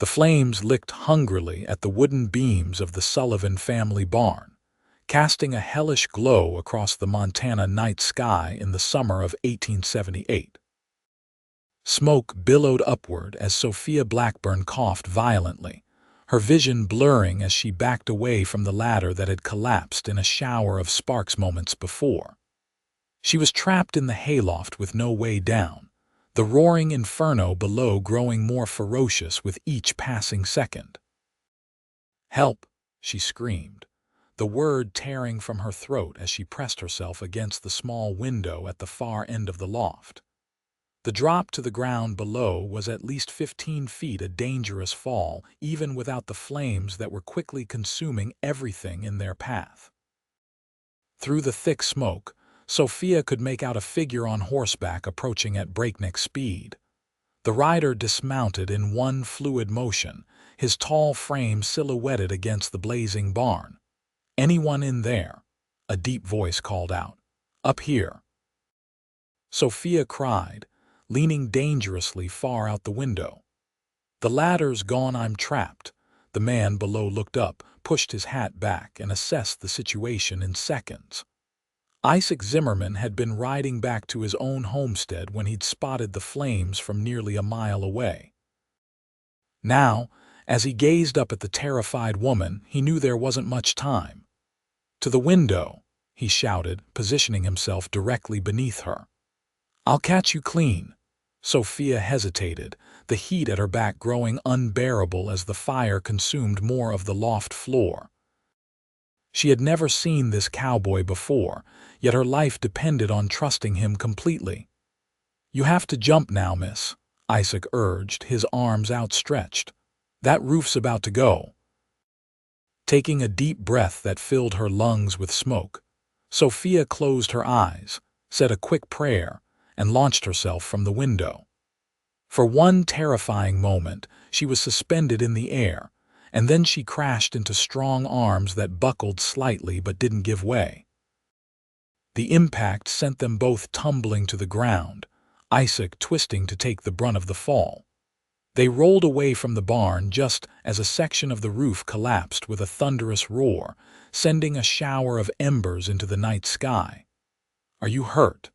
The flames licked hungrily at the wooden beams of the Sullivan family barn, casting a hellish glow across the Montana night sky in the summer of 1878. Smoke billowed upward as Sophia Blackburn coughed violently, her vision blurring as she backed away from the ladder that had collapsed in a shower of sparks moments before. She was trapped in the hayloft with no way down, the roaring inferno below growing more ferocious with each passing second. "Help!" she screamed, the word tearing from her throat as she pressed herself against the small window at the far end of the loft. The drop to the ground below was at least 15 feet, a dangerous fall, even without the flames that were quickly consuming everything in their path. Through the thick smoke, Sophia could make out a figure on horseback approaching at breakneck speed. The rider dismounted in one fluid motion, his tall frame silhouetted against the blazing barn. "Anyone in there?" a deep voice called out. "Up here." Sophia cried, leaning dangerously far out the window. "The ladder's gone, I'm trapped." The man below looked up, pushed his hat back, and assessed the situation in seconds. Isaac Zimmerman had been riding back to his own homestead when he'd spotted the flames from nearly a mile away. Now, as he gazed up at the terrified woman, he knew there wasn't much time. "To the window," he shouted, positioning himself directly beneath her. "I'll catch you clean." Sophia hesitated, the heat at her back growing unbearable as the fire consumed more of the loft floor. She had never seen this cowboy before, yet her life depended on trusting him completely. "You have to jump now, miss," Isaac urged, his arms outstretched. "That roof's about to go." Taking a deep breath that filled her lungs with smoke, Sophia closed her eyes, said a quick prayer, and launched herself from the window. For one terrifying moment, she was suspended in the air, and then she crashed into strong arms that buckled slightly but didn't give way. The impact sent them both tumbling to the ground, Isaac twisting to take the brunt of the fall. They rolled away from the barn just as a section of the roof collapsed with a thunderous roar, sending a shower of embers into the night sky. "Are you hurt?"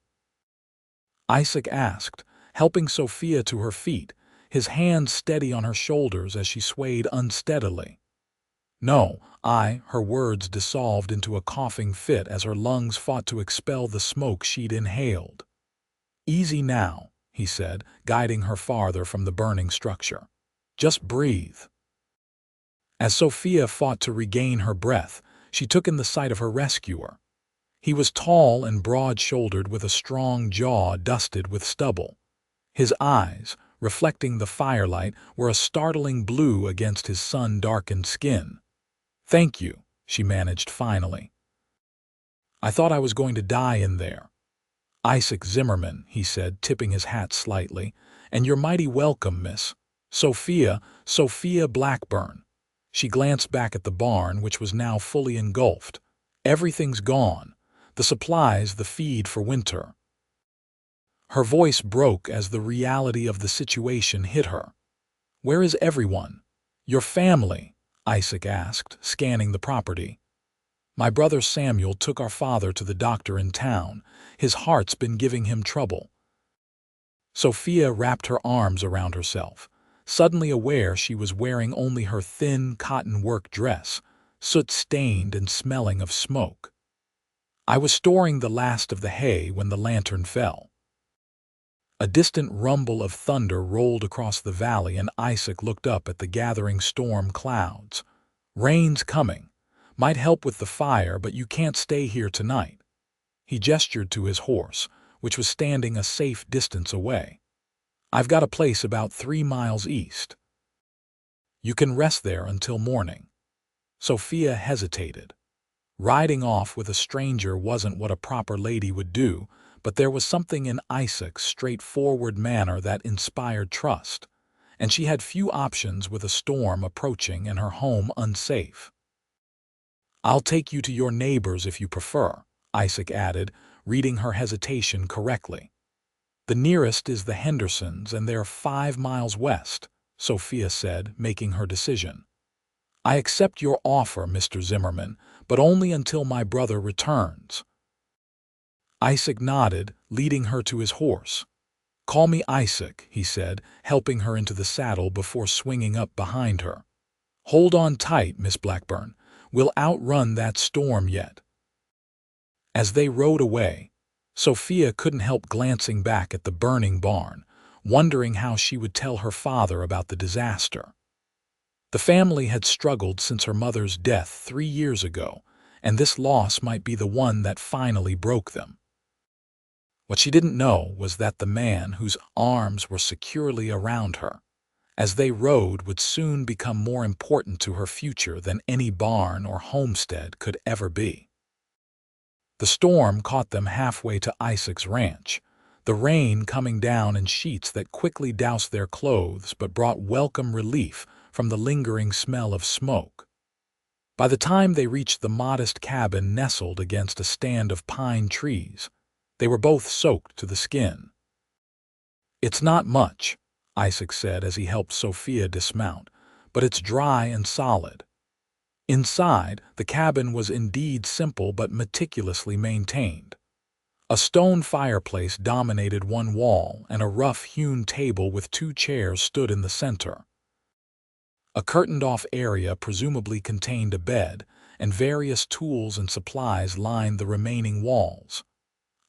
Isaac asked, helping Sophia to her feet, his hands steady on her shoulders as she swayed unsteadily. "No, her words dissolved into a coughing fit as her lungs fought to expel the smoke she'd inhaled. "Easy now," he said, guiding her farther from the burning structure. "Just breathe." As Sophia fought to regain her breath, she took in the sight of her rescuer. He was tall and broad-shouldered with a strong jaw dusted with stubble. His eyes, reflecting the firelight, were a startling blue against his sun-darkened skin. "Thank you," she managed finally. "I thought I was going to die in there." "Isaac Zimmerman," he said, tipping his hat slightly, "and you're mighty welcome, miss." Sophia Blackburn." She glanced back at the barn, which was now fully engulfed. "Everything's gone. The supplies, the feed for winter." Her voice broke as the reality of the situation hit her. "Where is everyone?" "Your family?" Isaac asked, scanning the property. "My brother Samuel took our father to the doctor in town. His heart's been giving him trouble." Sophia wrapped her arms around herself, suddenly aware she was wearing only her thin cotton work dress, soot-stained and smelling of smoke. "I was storing the last of the hay when the lantern fell." A distant rumble of thunder rolled across the valley, and Isaac looked up at the gathering storm clouds. "Rain's coming. Might help with the fire, but you can't stay here tonight." He gestured to his horse, which was standing a safe distance away. "I've got a place about 3 miles east. You can rest there until morning." Sophia hesitated. Riding off with a stranger wasn't what a proper lady would do, but there was something in Isaac's straightforward manner that inspired trust, and she had few options with a storm approaching and her home unsafe. "I'll take you to your neighbors if you prefer," Isaac added, reading her hesitation correctly. "The nearest is the Hendersons, and they're 5 miles west." Sophia said, making her decision. "I accept your offer, Mr. Zimmerman, but only until my brother returns." Isaac nodded, leading her to his horse. "Call me Isaac," he said, helping her into the saddle before swinging up behind her. "Hold on tight, Miss Blackburn. We'll outrun that storm yet." As they rode away, Sophia couldn't help glancing back at the burning barn, wondering how she would tell her father about the disaster. The family had struggled since her mother's death 3 years ago, and this loss might be the one that finally broke them. What she didn't know was that the man whose arms were securely around her as they rode would soon become more important to her future than any barn or homestead could ever be. The storm caught them halfway to Isaac's ranch, the rain coming down in sheets that quickly doused their clothes but brought welcome relief from the lingering smell of smoke. By the time they reached the modest cabin nestled against a stand of pine trees, they were both soaked to the skin. "It's not much," Isaac said as he helped Sophia dismount, "but it's dry and solid." Inside, the cabin was indeed simple but meticulously maintained. A stone fireplace dominated one wall, and a rough-hewn table with 2 chairs stood in the center. A curtained-off area presumably contained a bed, and various tools and supplies lined the remaining walls.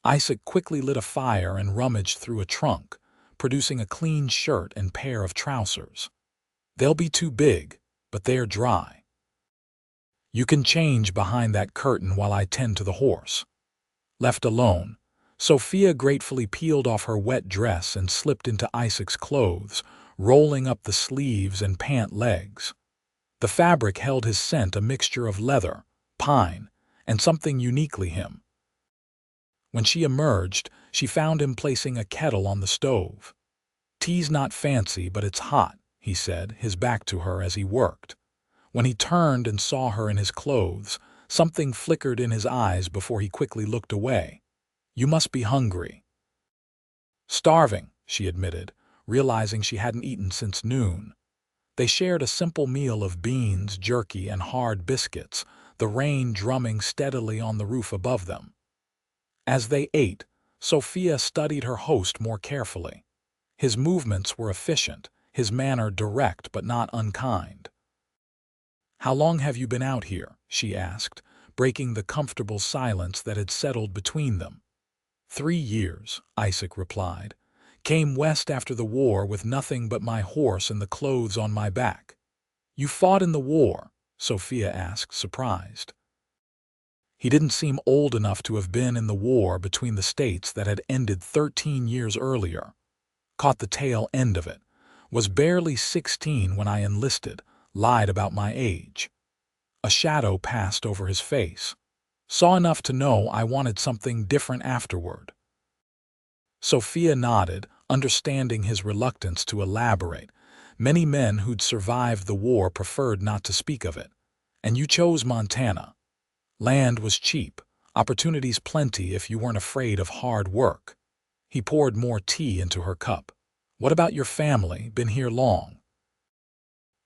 Isaac quickly lit a fire and rummaged through a trunk, producing a clean shirt and pair of trousers. "They'll be too big, but they're dry. You can change behind that curtain while I tend to the horse." Left alone, Sophia gratefully peeled off her wet dress and slipped into Isaac's clothes, rolling up the sleeves and pant legs. The fabric held his scent, a mixture of leather, pine, and something uniquely him. When she emerged, she found him placing a kettle on the stove. "Tea's not fancy, but it's hot," he said, his back to her as he worked. When he turned and saw her in his clothes, something flickered in his eyes before he quickly looked away. "You must be hungry." "Starving," she admitted, realizing she hadn't eaten since noon. They shared a simple meal of beans, jerky, and hard biscuits, the rain drumming steadily on the roof above them. As they ate, Sophia studied her host more carefully. His movements were efficient, his manner direct but not unkind. "How long have you been out here?" she asked, breaking the comfortable silence that had settled between them. 3 years, Isaac replied. "Came west after the war with nothing but my horse and the clothes on my back." "You fought in the war?" Sophia asked, surprised. He didn't seem old enough to have been in the war between the states that had ended 13 years earlier. "Caught the tail end of it. Was barely 16 when I enlisted. Lied about my age." A shadow passed over his face. "Saw enough to know I wanted something different afterward." Sophia nodded, understanding his reluctance to elaborate. Many men who'd survived the war preferred not to speak of it. "And you chose Montana. Land was cheap, opportunities plenty if you weren't afraid of hard work." He poured more tea into her cup. "What about your family? Been here long?"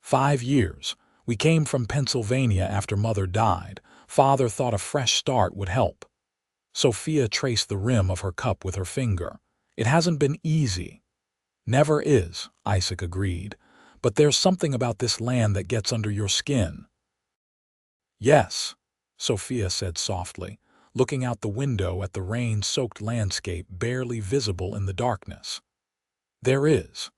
5 years. We came from Pennsylvania after Mother died. Father thought a fresh start would help." Sophia traced the rim of her cup with her finger. "It hasn't been easy." "Never is," Isaac agreed. "But there's something about this land that gets under your skin." "Yes," Sophia said softly, looking out the window at the rain-soaked landscape barely visible in the darkness. "There is."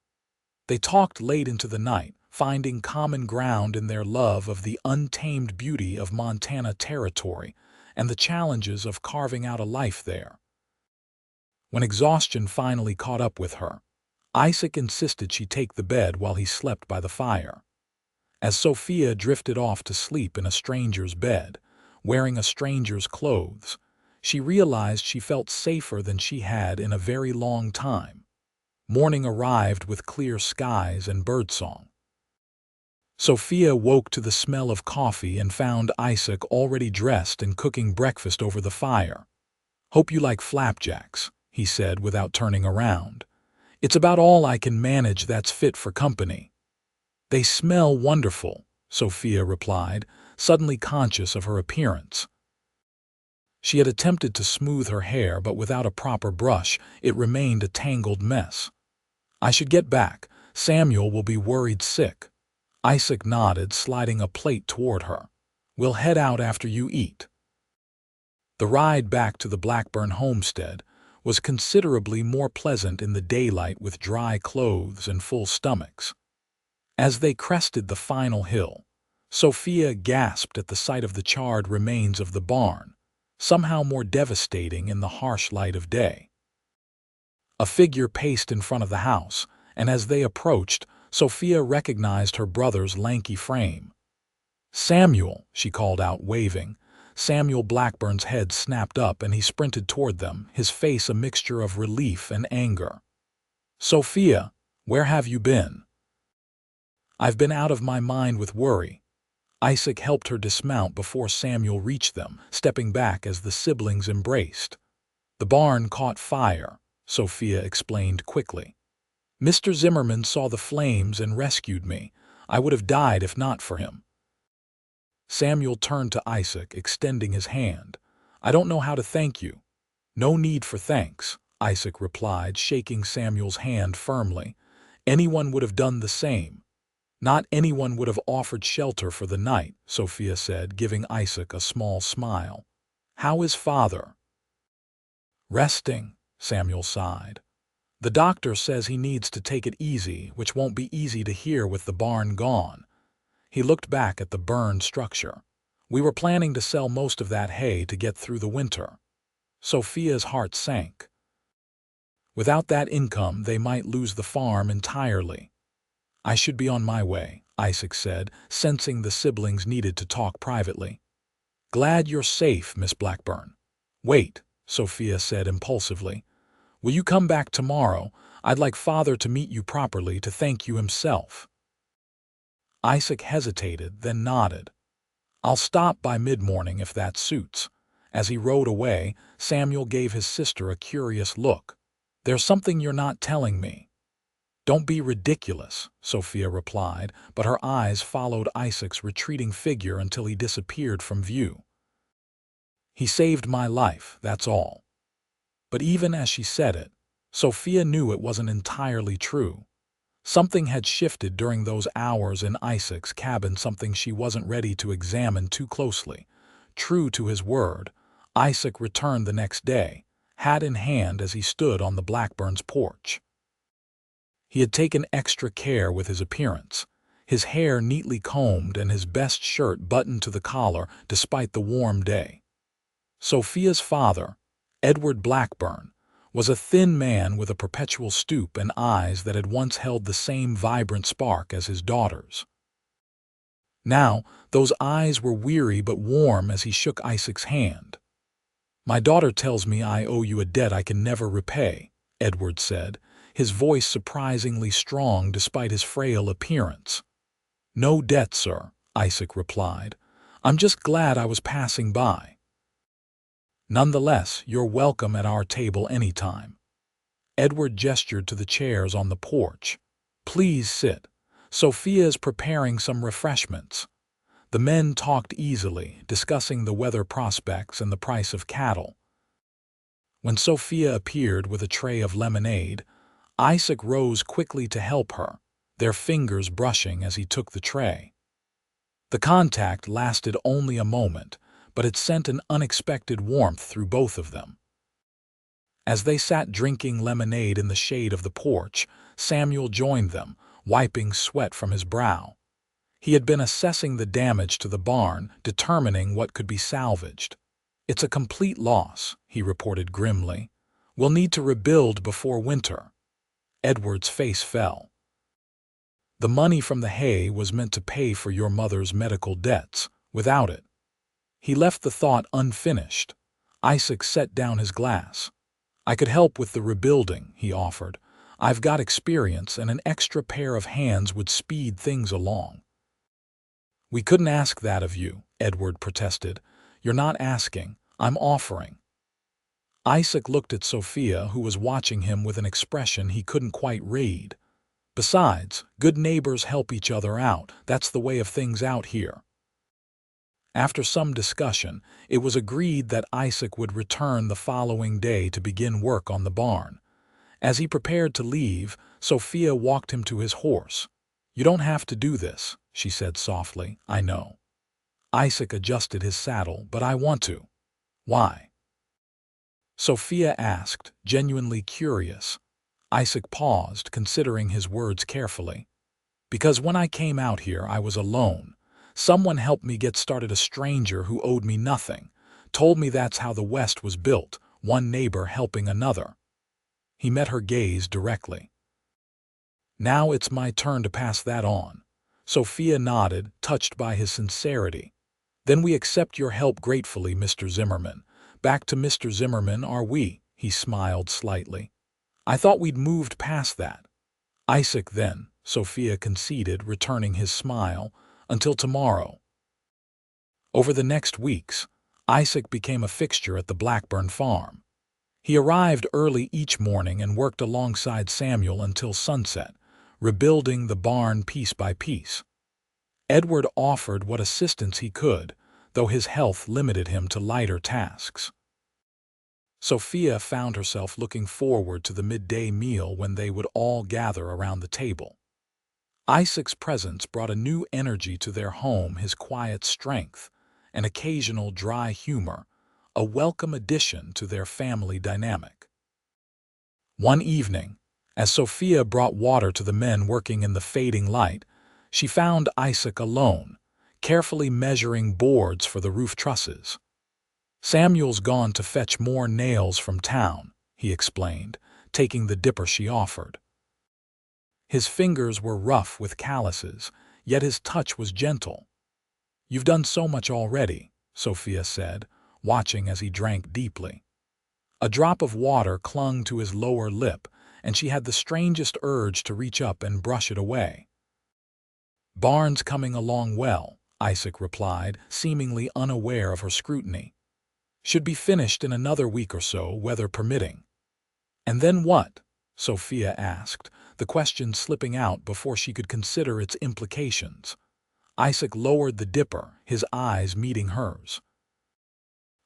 They talked late into the night, finding common ground in their love of the untamed beauty of Montana territory and the challenges of carving out a life there. When exhaustion finally caught up with her, Isaac insisted she take the bed while he slept by the fire. As Sophia drifted off to sleep in a stranger's bed, wearing a stranger's clothes, she realized she felt safer than she had in a very long time. Morning arrived with clear skies and birdsong. Sophia woke to the smell of coffee and found Isaac already dressed and cooking breakfast over the fire. "Hope you like flapjacks," he said without turning around. "It's about all I can manage that's fit for company." "They smell wonderful," Sophia replied, suddenly conscious of her appearance. She had attempted to smooth her hair, but without a proper brush, it remained a tangled mess. "I should get back. Samuel will be worried sick." Isaac nodded, sliding a plate toward her. "We'll head out after you eat." The ride back to the Blackburn homestead was considerably more pleasant in the daylight with dry clothes and full stomachs. As they crested the final hill, Sophia gasped at the sight of the charred remains of the barn, somehow more devastating in the harsh light of day. A figure paced in front of the house, and as they approached, Sophia recognized her brother's lanky frame. "Samuel," she called out, waving. Samuel Blackburn's head snapped up and he sprinted toward them, his face a mixture of relief and anger. "Sophia, where have you been?" "I've been out of my mind with worry." Isaac helped her dismount before Samuel reached them, stepping back as the siblings embraced. "The barn caught fire," Sophia explained quickly. "Mr. Zimmerman saw the flames and rescued me. I would have died if not for him." Samuel turned to Isaac, extending his hand. "I don't know how to thank you." "No need for thanks," Isaac replied, shaking Samuel's hand firmly. "Anyone would have done the same." "Not anyone would have offered shelter for the night," Sophia said, giving Isaac a small smile. "How is father?" "Resting," Samuel sighed. "The doctor says he needs to take it easy, which won't be easy to hear with the barn gone." He looked back at the burned structure. "We were planning to sell most of that hay to get through the winter." Sophia's heart sank. Without that income, they might lose the farm entirely. "I should be on my way," Isaac said, sensing the siblings needed to talk privately. "Glad you're safe, Miss Blackburn." "Wait," Sophia said impulsively. "Will you come back tomorrow? I'd like father to meet you properly, to thank you himself." Isaac hesitated, then nodded. "I'll stop by mid-morning if that suits." As he rode away, Samuel gave his sister a curious look. "There's something you're not telling me." "Don't be ridiculous," Sophia replied, but her eyes followed Isaac's retreating figure until he disappeared from view. "He saved my life, that's all." But even as she said it, Sophia knew it wasn't entirely true. Something had shifted during those hours in Isaac's cabin, something she wasn't ready to examine too closely. True to his word, Isaac returned the next day, hat in hand, as he stood on the Blackburn's porch. He had taken extra care with his appearance, his hair neatly combed and his best shirt buttoned to the collar despite the warm day. Sophia's father, Edward Blackburn, was a thin man with a perpetual stoop and eyes that had once held the same vibrant spark as his daughter's. Now, those eyes were weary but warm as he shook Isaac's hand. "My daughter tells me I owe you a debt I can never repay," Edward said, his voice surprisingly strong despite his frail appearance. "No debt, sir," Isaac replied. "I'm just glad I was passing by." "Nonetheless, you're welcome at our table anytime." Edward gestured to the chairs on the porch. "Please sit. Sophia is preparing some refreshments." The men talked easily, discussing the weather prospects and the price of cattle. When Sophia appeared with a tray of lemonade, Isaac rose quickly to help her, their fingers brushing as he took the tray. The contact lasted only a moment, but it sent an unexpected warmth through both of them. As they sat drinking lemonade in the shade of the porch, Samuel joined them, wiping sweat from his brow. He had been assessing the damage to the barn, determining what could be salvaged. "It's a complete loss," he reported grimly. "We'll need to rebuild before winter." Edward's face fell. "The money from the hay was meant to pay for your mother's medical debts. Without it—" He left the thought unfinished. Isaac set down his glass. "I could help with the rebuilding," he offered. "I've got experience, and an extra pair of hands would speed things along." "We couldn't ask that of you," Edward protested. "You're not asking, I'm offering." Isaac looked at Sophia, who was watching him with an expression he couldn't quite read. Besides, good neighbors help each other out. That's the way of things out here. After some discussion, it was agreed that Isaac would return the following day to begin work on the barn. As he prepared to leave, Sophia walked him to his horse. "You don't have to do this," she said softly. "I know." Isaac adjusted his saddle. "But I want to." "Why?" Sophia asked, genuinely curious. Isaac paused, considering his words carefully. "Because when I came out here, I was alone. Someone helped me get started, a stranger who owed me nothing. Told me that's how the West was built, one neighbor helping another." He met her gaze directly. "Now it's my turn to pass that on." Sophia nodded, touched by his sincerity. "Then we accept your help gratefully, Mr. Zimmerman." "Back to Mr. Zimmerman, are we?" He smiled slightly. "I thought we'd moved past that." "Isaac, then," Sophia conceded, returning his smile. "Until tomorrow." Over the next weeks, Isaac became a fixture at the Blackburn farm. He arrived early each morning and worked alongside Samuel until sunset, rebuilding the barn piece by piece. Edward offered what assistance he could, though his health limited him to lighter tasks. Sophia found herself looking forward to the midday meal when they would all gather around the table. Isaac's presence brought a new energy to their home, his quiet strength, and occasional dry humor, a welcome addition to their family dynamic. One evening, as Sophia brought water to the men working in the fading light, she found Isaac alone, carefully measuring boards for the roof trusses. "Samuel's gone to fetch more nails from town," he explained, taking the dipper she offered. His fingers were rough with calluses, yet his touch was gentle. "You've done so much already," Sophia said, watching as he drank deeply. A drop of water clung to his lower lip, and she had the strangest urge to reach up and brush it away. "Barn's coming along well," Isaac replied, seemingly unaware of her scrutiny. "Should be finished in another week or so, weather permitting." "And then what?" Sophia asked, the question slipping out before she could consider its implications. Isaac lowered the dipper, his eyes meeting hers.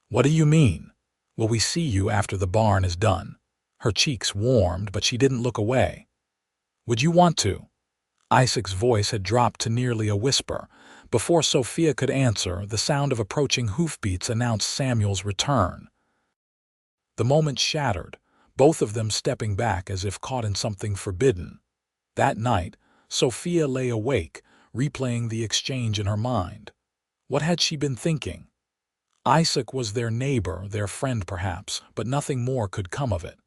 "What do you mean? Will we see you after the barn is done?" Her cheeks warmed, but she didn't look away. "Would you want to?" Isaac's voice had dropped to nearly a whisper. Before Sophia could answer, the sound of approaching hoofbeats announced Samuel's return. The moment shattered, both of them stepping back as if caught in something forbidden. That night, Sophia lay awake, replaying the exchange in her mind. What had she been thinking? Isaac was their neighbor, their friend perhaps, but nothing more could come of it.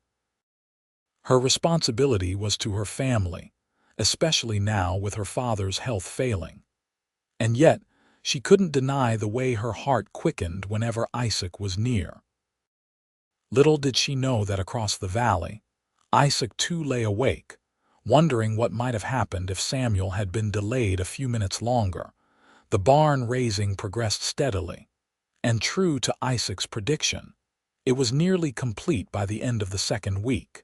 Her responsibility was to her family, especially now with her father's health failing. And yet, she couldn't deny the way her heart quickened whenever Isaac was near. Little did she know that across the valley, Isaac too lay awake, wondering what might have happened if Samuel had been delayed a few minutes longer. The barn raising progressed steadily, and true to Isaac's prediction, it was nearly complete by the end of the second week.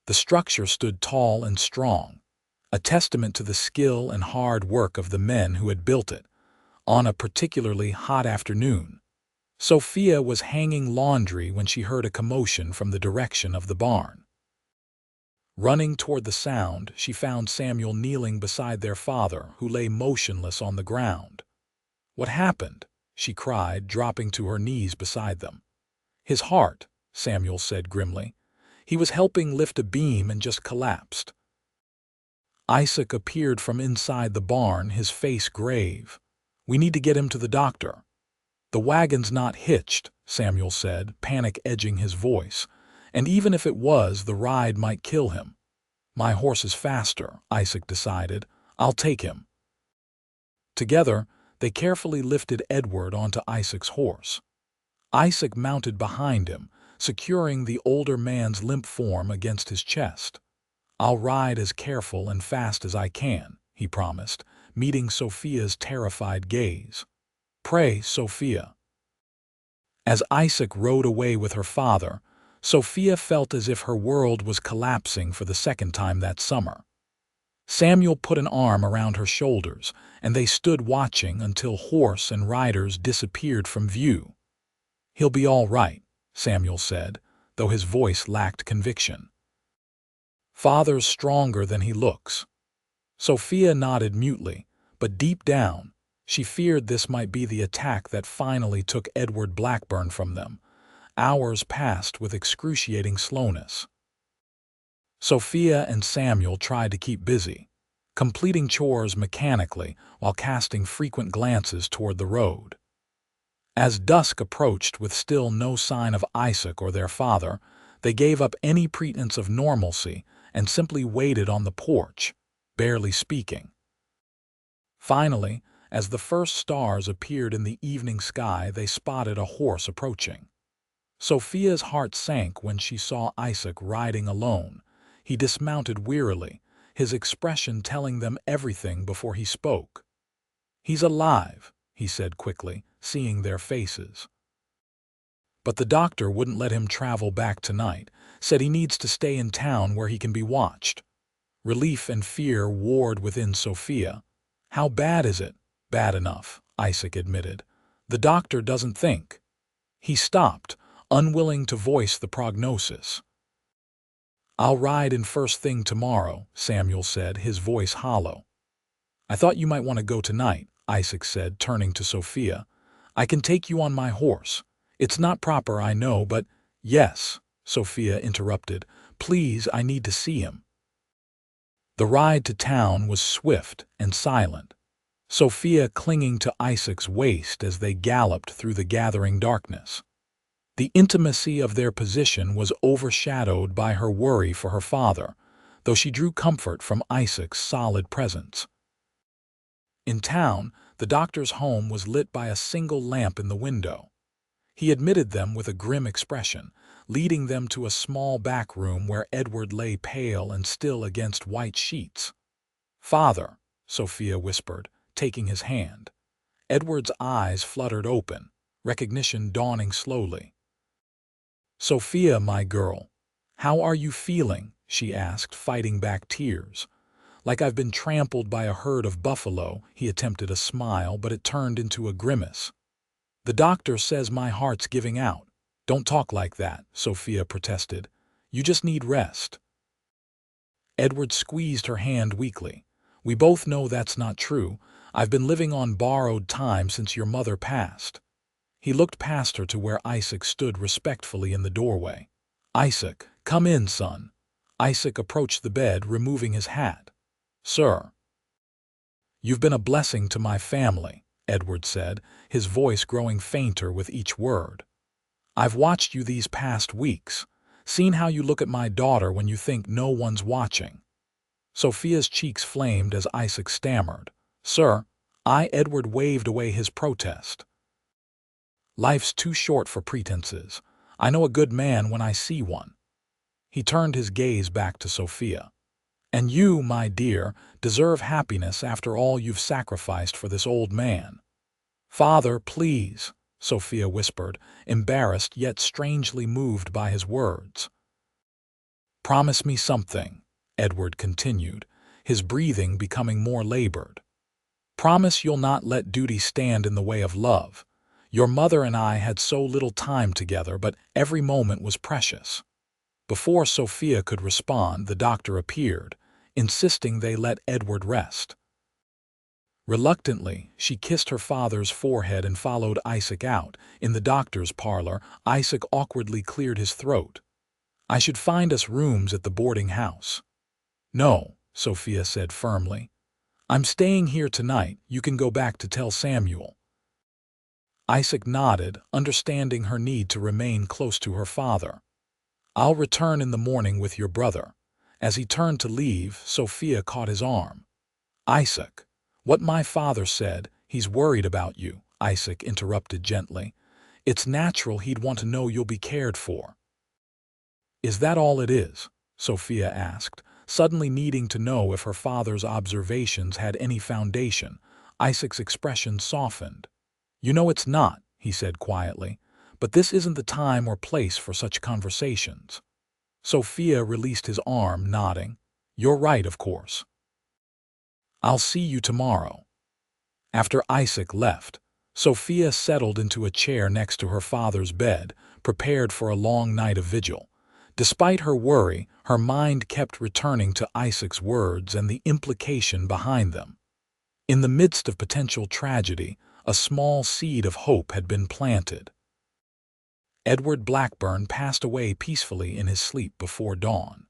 The structure stood tall and strong, a testament to the skill and hard work of the men who had built it. On a particularly hot afternoon, Sophia was hanging laundry when she heard a commotion from the direction of the barn. Running toward the sound, she found Samuel kneeling beside their father, who lay motionless on the ground. "What happened?" she cried, dropping to her knees beside them. "His heart," Samuel said grimly. "He was helping lift a beam and just collapsed." Isaac appeared from inside the barn, his face grave. "We need to get him to the doctor." "The wagon's not hitched," Samuel said, panic edging his voice. "And even if it was, the ride might kill him." "My horse is faster," Isaac decided. "I'll take him." Together, they carefully lifted Edward onto Isaac's horse. Isaac mounted behind him, securing the older man's limp form against his chest. "I'll ride as careful and fast as I can," he promised, meeting Sophia's terrified gaze. "Pray, Sophia." As Isaac rode away with her father, Sophia felt as if her world was collapsing for the second time that summer. Samuel put an arm around her shoulders, and they stood watching until horse and riders disappeared from view. "He'll be all right," Samuel said, though his voice lacked conviction. "Father's stronger than he looks." Sophia nodded mutely, but deep down, she feared this might be the attack that finally took Edward Blackburn from them. Hours passed with excruciating slowness. Sophia and Samuel tried to keep busy, completing chores mechanically while casting frequent glances toward the road. As dusk approached with still no sign of Isaac or their father, they gave up any pretense of normalcy and simply waited on the porch, barely speaking. Finally, as the first stars appeared in the evening sky, they spotted a horse approaching. Sophia's heart sank when she saw Isaac riding alone. He dismounted wearily, his expression telling them everything before he spoke. "He's alive," he said quickly, seeing their faces. "But the doctor wouldn't let him travel back tonight, said he needs to stay in town where he can be watched." Relief and fear warred within Sophia. "How bad is it?" "Bad enough," Isaac admitted. "The doctor doesn't think." He stopped, unwilling to voice the prognosis. "I'll ride in first thing tomorrow," Samuel said, his voice hollow. "I thought you might want to go tonight," Isaac said, turning to Sophia. "I can take you on my horse. It's not proper, I know, but—" "Yes," Sophia interrupted. "Please, I need to see him." The ride to town was swift and silent, Sophia clinging to Isaac's waist as they galloped through the gathering darkness. The intimacy of their position was overshadowed by her worry for her father, though she drew comfort from Isaac's solid presence. In town, the doctor's home was lit by a single lamp in the window. He admitted them with a grim expression, leading them to a small back room where Edward lay pale and still against white sheets. "Father," Sophia whispered, taking his hand. Edward's eyes fluttered open, recognition dawning slowly. "Sophia, my girl, how are you feeling?" she asked, fighting back tears. "Like I've been trampled by a herd of buffalo." He attempted a smile, but it turned into a grimace. "The doctor says my heart's giving out." "Don't talk like that," Sophia protested. "You just need rest." Edward squeezed her hand weakly. "We both know that's not true. I've been living on borrowed time since your mother passed." He looked past her to where Isaac stood respectfully in the doorway. "Isaac, come in, son." Isaac approached the bed, removing his hat. "Sir." "You've been a blessing to my family," Edward said, his voice growing fainter with each word. "I've watched you these past weeks, seen how you look at my daughter when you think no one's watching." Sophia's cheeks flamed as Isaac stammered. "Sir, Edward waved away his protest. "Life's too short for pretenses. I know a good man when I see one." He turned his gaze back to Sophia. "And you, my dear, deserve happiness after all you've sacrificed for this old man." "Father, please," Sophia whispered, embarrassed yet strangely moved by his words. "Promise me something," Edward continued, his breathing becoming more labored. "Promise you'll not let duty stand in the way of love. Your mother and I had so little time together, but every moment was precious." Before Sophia could respond, the doctor appeared, insisting they let Edward rest. Reluctantly, she kissed her father's forehead and followed Isaac out. In the doctor's parlor, Isaac awkwardly cleared his throat. "I should find us rooms at the boarding house." "No," Sophia said firmly. "I'm staying here tonight. You can go back to tell Samuel." Isaac nodded, understanding her need to remain close to her father. "I'll return in the morning with your brother." As he turned to leave, Sophia caught his arm. "Isaac, what my father said, he's worried about you," Isaac interrupted gently. "It's natural he'd want to know you'll be cared for." "Is that all it is?" Sophia asked, suddenly needing to know if her father's observations had any foundation. Isaac's expression softened. "You know it's not," he said quietly, "but this isn't the time or place for such conversations." Sophia released his arm, nodding. "You're right, of course." I'll see you tomorrow." After Isaac left, Sophia settled into a chair next to her father's bed, prepared for a long night of vigil. Despite her worry, her mind kept returning to Isaac's words and the implication behind them. In the midst of potential tragedy, a small seed of hope had been planted. Edward Blackburn passed away peacefully in his sleep before dawn.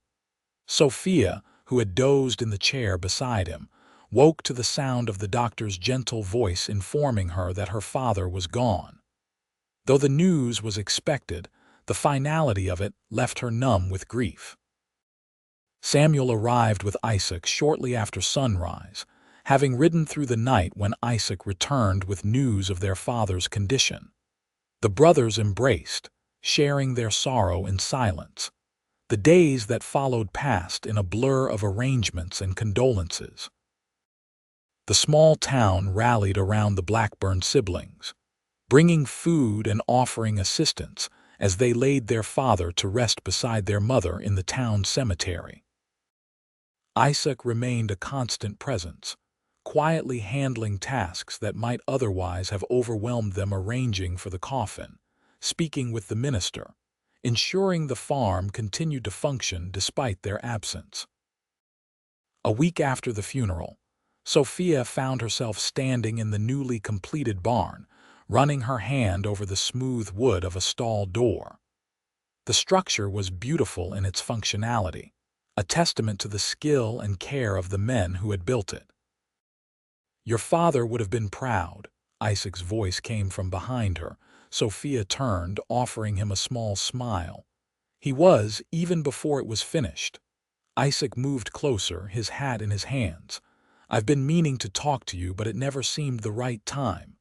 Sophia, who had dozed in the chair beside him, woke to the sound of the doctor's gentle voice informing her that her father was gone. Though the news was expected, the finality of it left her numb with grief. Samuel arrived with Isaac shortly after sunrise, having ridden through the night when Isaac returned with news of their father's condition. The brothers embraced, sharing their sorrow in silence. The days that followed passed in a blur of arrangements and condolences. The small town rallied around the Blackburn siblings, bringing food and offering assistance as they laid their father to rest beside their mother in the town cemetery. Isaac remained a constant presence, quietly handling tasks that might otherwise have overwhelmed them, arranging for the coffin, speaking with the minister, ensuring the farm continued to function despite their absence. A week after the funeral, Sophia found herself standing in the newly completed barn, running her hand over the smooth wood of a stall door. The structure was beautiful in its functionality, a testament to the skill and care of the men who had built it. "Your father would have been proud," Isaac's voice came from behind her. Sophia turned, offering him a small smile. He was, even before it was finished. Isaac moved closer, his hat in his hands. "I've been meaning to talk to you, but it never seemed the right time."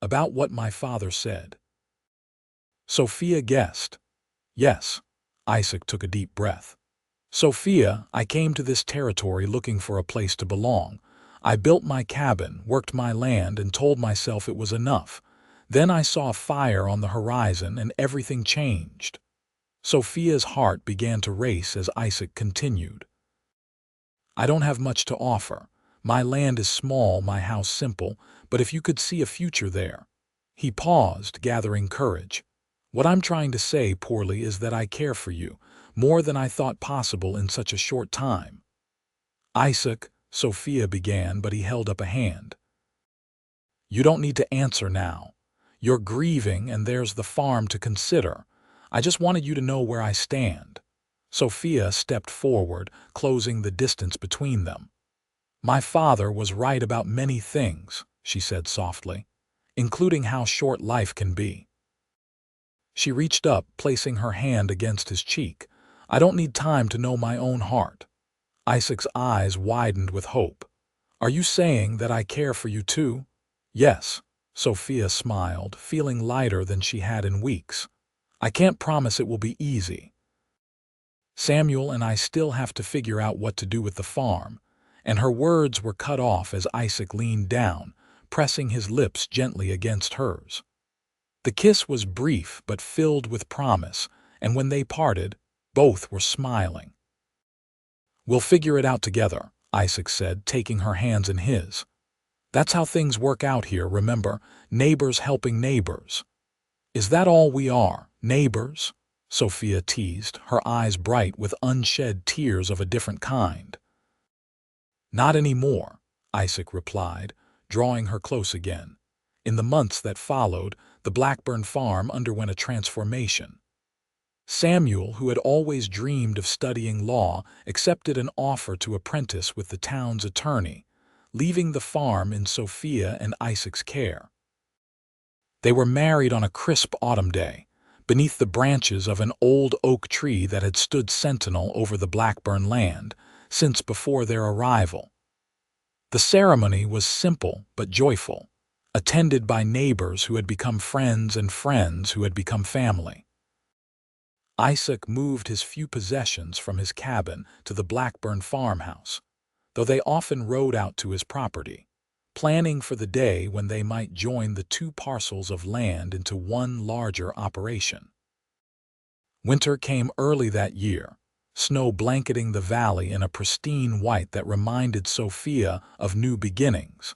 "About what my father said?" Sophia guessed. "Yes." Isaac took a deep breath. "Sophia, I came to this territory looking for a place to belong. I built my cabin, worked my land, and told myself it was enough. Then I saw a fire on the horizon and everything changed." Sophia's heart began to race as Isaac continued. "I don't have much to offer. My land is small, my house simple, but if you could see a future there." He paused, gathering courage. "What I'm trying to say, poorly, is that I care for you, more than I thought possible in such a short time." "Isaac," Sophia began, but he held up a hand. "You don't need to answer now. You're grieving, and there's the farm to consider. I just wanted you to know where I stand." Sophia stepped forward, closing the distance between them. "My father was right about many things," she said softly, "including how short life can be." She reached up, placing her hand against his cheek. "I don't need time to know my own heart." Isaac's eyes widened with hope. "Are you saying that I care for you too?" "Yes," Sophia smiled, feeling lighter than she had in weeks. "I can't promise it will be easy. Samuel and I still have to figure out what to do with the farm." And her words were cut off as Isaac leaned down, pressing his lips gently against hers. The kiss was brief but filled with promise, and when they parted, both were smiling. "We'll figure it out together," Isaac said, taking her hands in his. "That's how things work out here, remember? Neighbors helping neighbors." "Is that all we are, neighbors?" Sophia teased, her eyes bright with unshed tears of a different kind. "Not anymore," Isaac replied, drawing her close again. In the months that followed, the Blackburn farm underwent a transformation. Samuel, who had always dreamed of studying law, accepted an offer to apprentice with the town's attorney, leaving the farm in Sophia and Isaac's care. They were married on a crisp autumn day, beneath the branches of an old oak tree that had stood sentinel over the Blackburn land since before their arrival. The ceremony was simple but joyful, attended by neighbors who had become friends and friends who had become family. Isaac moved his few possessions from his cabin to the Blackburn farmhouse, though they often rode out to his property, planning for the day when they might join the two parcels of land into one larger operation. Winter came early that year, snow blanketing the valley in a pristine white that reminded Sophia of new beginnings.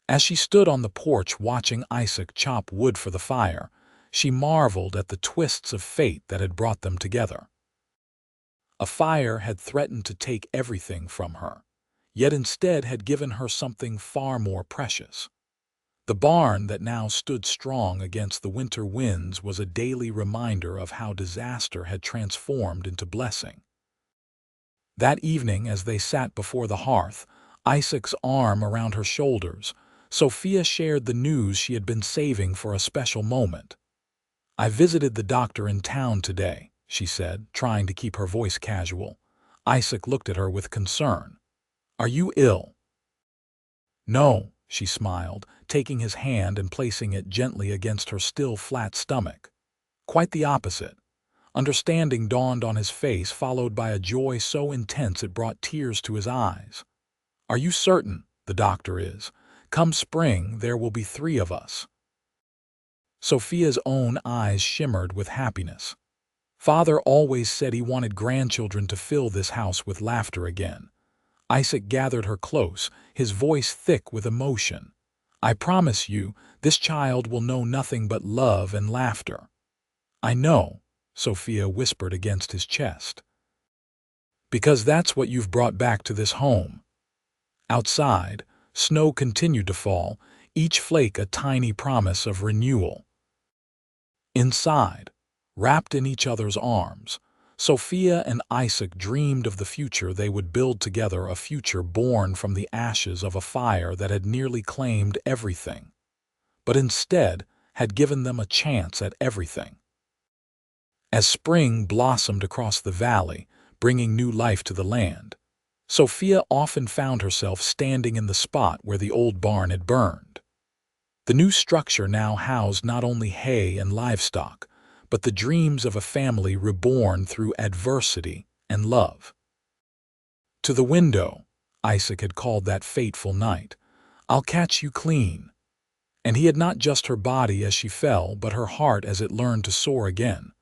As she stood on the porch watching Isaac chop wood for the fire, she marveled at the twists of fate that had brought them together. A fire had threatened to take everything from her, yet instead had given her something far more precious. The barn that now stood strong against the winter winds was a daily reminder of how disaster had transformed into blessing. That evening, as they sat before the hearth, Isaac's arm around her shoulders, Sophia shared the news she had been saving for a special moment. "I visited the doctor in town today," she said, trying to keep her voice casual. Isaac looked at her with concern. "Are you ill?" "No," she smiled, taking his hand and placing it gently against her still flat stomach. "Quite the opposite." Understanding dawned on his face, followed by a joy so intense it brought tears to his eyes. "Are you certain?" "The doctor is. Come spring, there will be 3 of us." Sophia's own eyes shimmered with happiness. "Father always said he wanted grandchildren to fill this house with laughter again." Isaac gathered her close, his voice thick with emotion. "I promise you, this child will know nothing but love and laughter." "I know," Sophia whispered against his chest. "Because that's what you've brought back to this home." Outside, snow continued to fall, each flake a tiny promise of renewal. Inside, wrapped in each other's arms, Sophia and Isaac dreamed of the future they would build together, a future born from the ashes of a fire that had nearly claimed everything, but instead had given them a chance at everything. As spring blossomed across the valley, bringing new life to the land, Sophia often found herself standing in the spot where the old barn had burned. The new structure now housed not only hay and livestock, but the dreams of a family reborn through adversity and love. "To the window," Isaac had called that fateful night. "I'll catch you clean." And he had not just her body as she fell, but her heart as it learned to soar again.